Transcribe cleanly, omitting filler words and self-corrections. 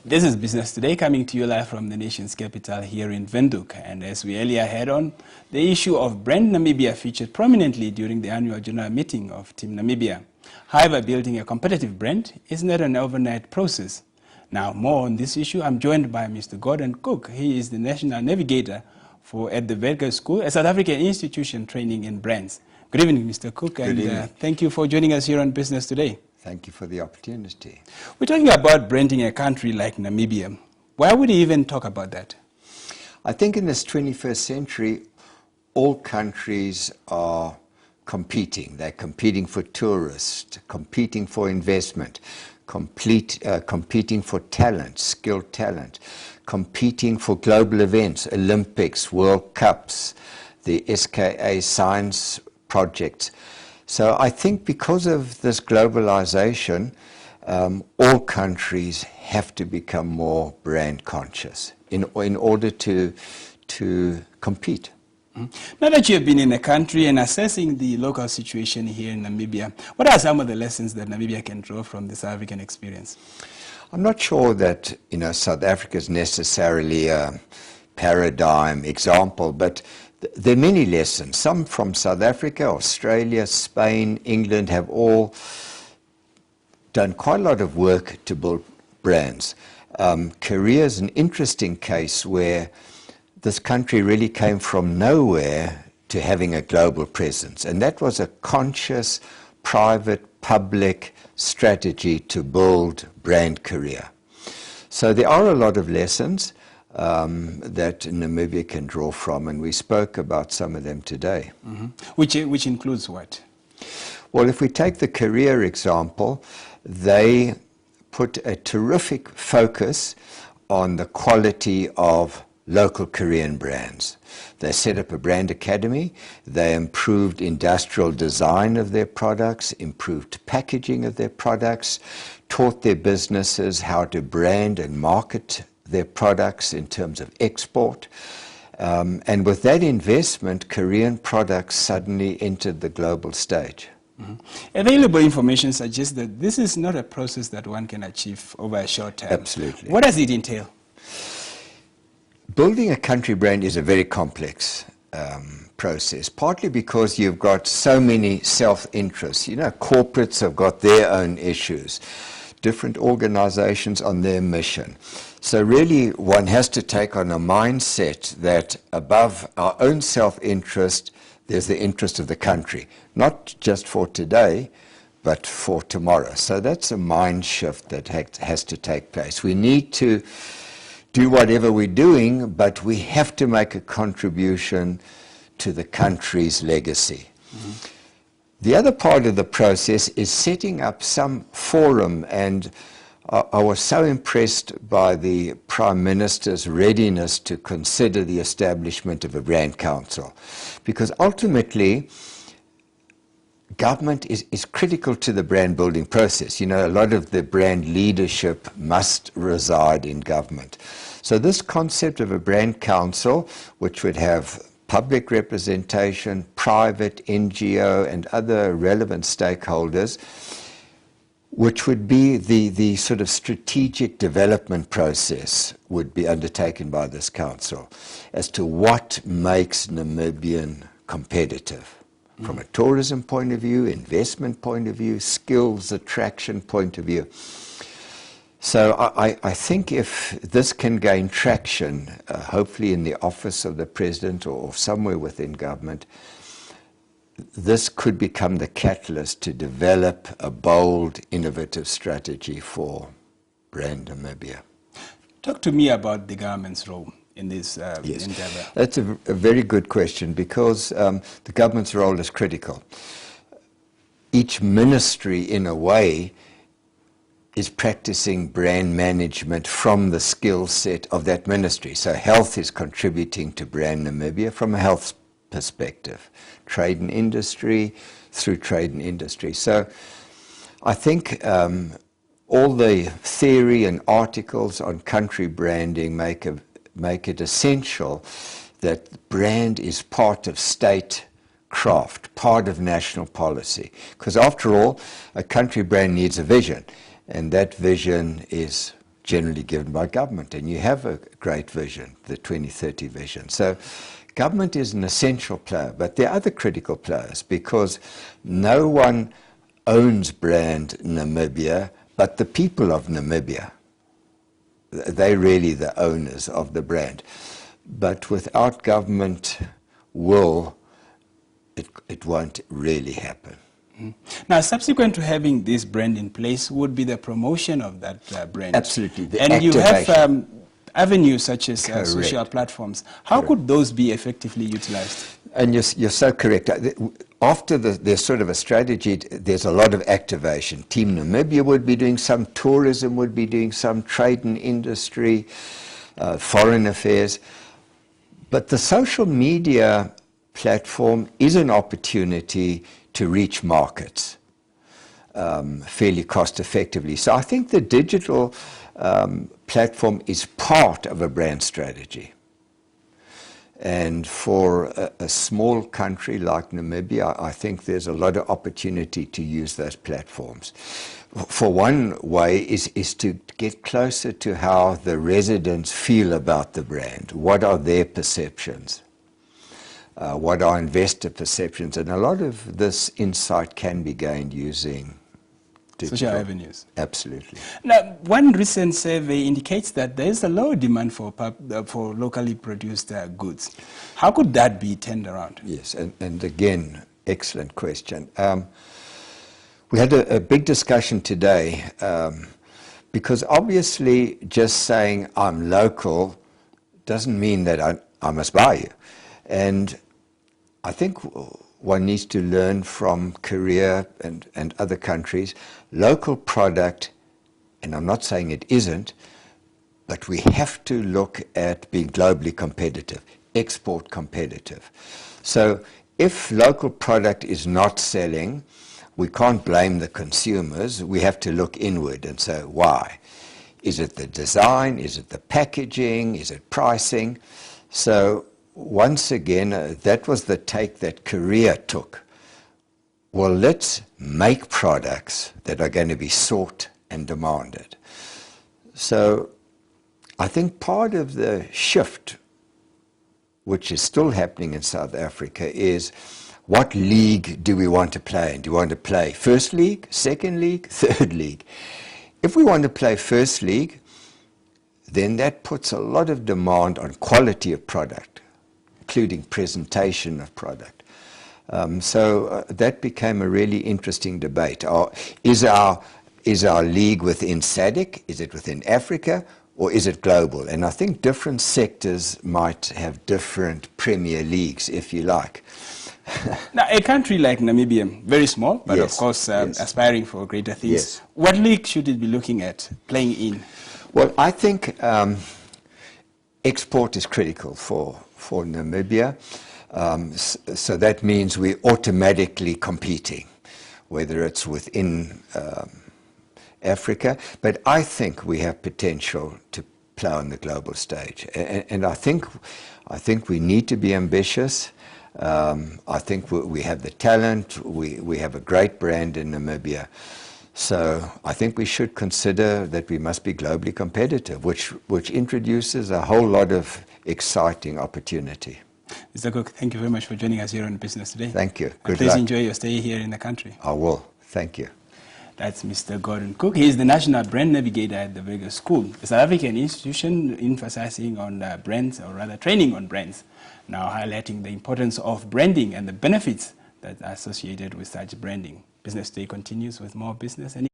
This is Business Today, coming to you live from the nation's capital here in Windhoek. And as we earlier had on, the issue of Brand Namibia featured prominently during the annual general meeting of Team Namibia. However, building a competitive brand is not an overnight process. Now, more on this issue, I'm joined by Mr. Gordan Cook. He is the National Navigator at the Werker School, a South African institution training in brands. Good evening, Mr. Cook, and thank you for joining us here on Business Today. Thank you for the opportunity. We're talking about branding a country like Namibia. Why would you even talk about that? I think in this 21st century, all countries are competing. They're competing for tourists, competing for investment, competing for talent, skilled talent, competing for global events, Olympics, World Cups, the SKA science projects. So I think because of this globalization, all countries have to become more brand conscious in order to compete. Now that you have been in a country and assessing the local situation here in Namibia, what are some of the lessons that Namibia can draw from the South African experience? I'm not sure that South Africa is necessarily a paradigm example, but there are many lessons. Some from South Africa, Australia, Spain, England have all done quite a lot of work to build brands. Korea is an interesting case where this country really came from nowhere to having a global presence. And that was a conscious, private, public strategy to build brand Korea. So there are a lot of lessons that Namibia can draw from, and we spoke about some of them today. Mm-hmm. Which includes what? Well, if we take the Korea example, they put a terrific focus on the quality of local Korean brands. They set up a brand academy, they improved industrial design of their products, improved packaging of their products, taught their businesses how to brand and market their products in terms of export. And with that investment, Korean products suddenly entered the global stage. Mm-hmm. Available information suggests that this is not a process that one can achieve over a short time. Absolutely. What does it entail? Building a country brand is a very complex process, partly because you've got so many self-interests. Corporates have got their own issues, different organizations on their mission. So really, one has to take on a mindset that above our own self-interest, there's the interest of the country, not just for today, but for tomorrow. So that's a mind shift that has to take place. We need to do whatever we're doing, but we have to make a contribution to the country's legacy. Mm-hmm. The other part of the process is setting up some forum, and I was so impressed by the Prime Minister's readiness to consider the establishment of a brand council, because ultimately government is critical to the brand building process. A lot of the brand leadership must reside in government. So this concept of a brand council, which would have public representation, private, NGO, and other relevant stakeholders, which would be the sort of strategic development process, would be undertaken by this council as to what makes Namibian competitive from a tourism point of view, investment point of view, skills attraction point of view. So I think if this can gain traction, hopefully in the office of the president or somewhere within government, this could become the catalyst to develop a bold, innovative strategy for brand Namibia. Talk to me about the government's role in this endeavor. That's a very good question, because the government's role is critical. Each ministry, in a way, is practicing brand management from the skill set of that ministry. So health is contributing to brand Namibia from a health perspective, trade and industry through trade and industry. So I think all the theory and articles on country branding make it essential that brand is part of state craft, part of national policy. Because after all, a country brand needs a vision, and that vision is generally given by government, and you have a great vision, the 2030 vision. So government is an essential player, but there are other critical players, because no one owns brand Namibia but the people of Namibia. They're really the owners of the brand. But without government will, it won't really happen. Now, subsequent to having this brand in place would be the promotion of that brand. Absolutely. The and activation. You have avenues such as social Correct. platforms. How could those be effectively utilized? And you're so correct. After there's sort of a strategy, there's a lot of activation. Team Namibia would be doing some, tourism would be doing some, trade and industry, foreign affairs. But the social media platform is an opportunity to reach markets fairly cost effectively. So I think the digital platform is part of a brand strategy. And for a small country like Namibia, I think there's a lot of opportunity to use those platforms. For one way is to get closer to how the residents feel about the brand. What are their perceptions? What are investor perceptions? And a lot of this insight can be gained using digital. Social avenues. Absolutely. Now, one recent survey indicates that there is a low demand for locally produced goods. How could that be turned around? Yes, and again, excellent question. We had a big discussion today because obviously just saying I'm local doesn't mean that I must buy you. And I think one needs to learn from Korea and other countries, local product, and I'm not saying it isn't, but we have to look at being globally competitive, export competitive. So if local product is not selling, we can't blame the consumers. We have to look inward and say, why? Is it the design? Is it the packaging? Is it pricing? So once again, that was the take that Korea took. Well, let's make products that are going to be sought and demanded. So I think part of the shift, which is still happening in South Africa, is what league do we want to play in? Do we want to play first league, second league, third league? If we want to play first league, then that puts a lot of demand on quality of product, including presentation of product. So that became a really interesting debate. Is our league within SADC? Is it within Africa? Or is it global? And I think different sectors might have different premier leagues, if you like. Now, a country like Namibia, very small, but Yes, of course yes. aspiring for greater things. Yes. What league should it be looking at, playing in? Well, I think export is critical for Namibia. So that means we're automatically competing, whether it's within Africa. But I think we have potential to play on the global stage. And I think we need to be ambitious. I think we have the talent. We have a great brand in Namibia. So I think we should consider that we must be globally competitive, which introduces a whole lot of exciting opportunity. Mr. Cook, thank you very much for joining us here on Business Today. Thank you. Good Please enjoy your stay here in the country. I will. Thank you. That's Mr. Gordan Cook. He is the National Brand Navigator at the Vegas School, a South African institution emphasizing on brands, or rather training on brands, now highlighting the importance of branding and the benefits that are associated with such branding. Business Day continues with more business and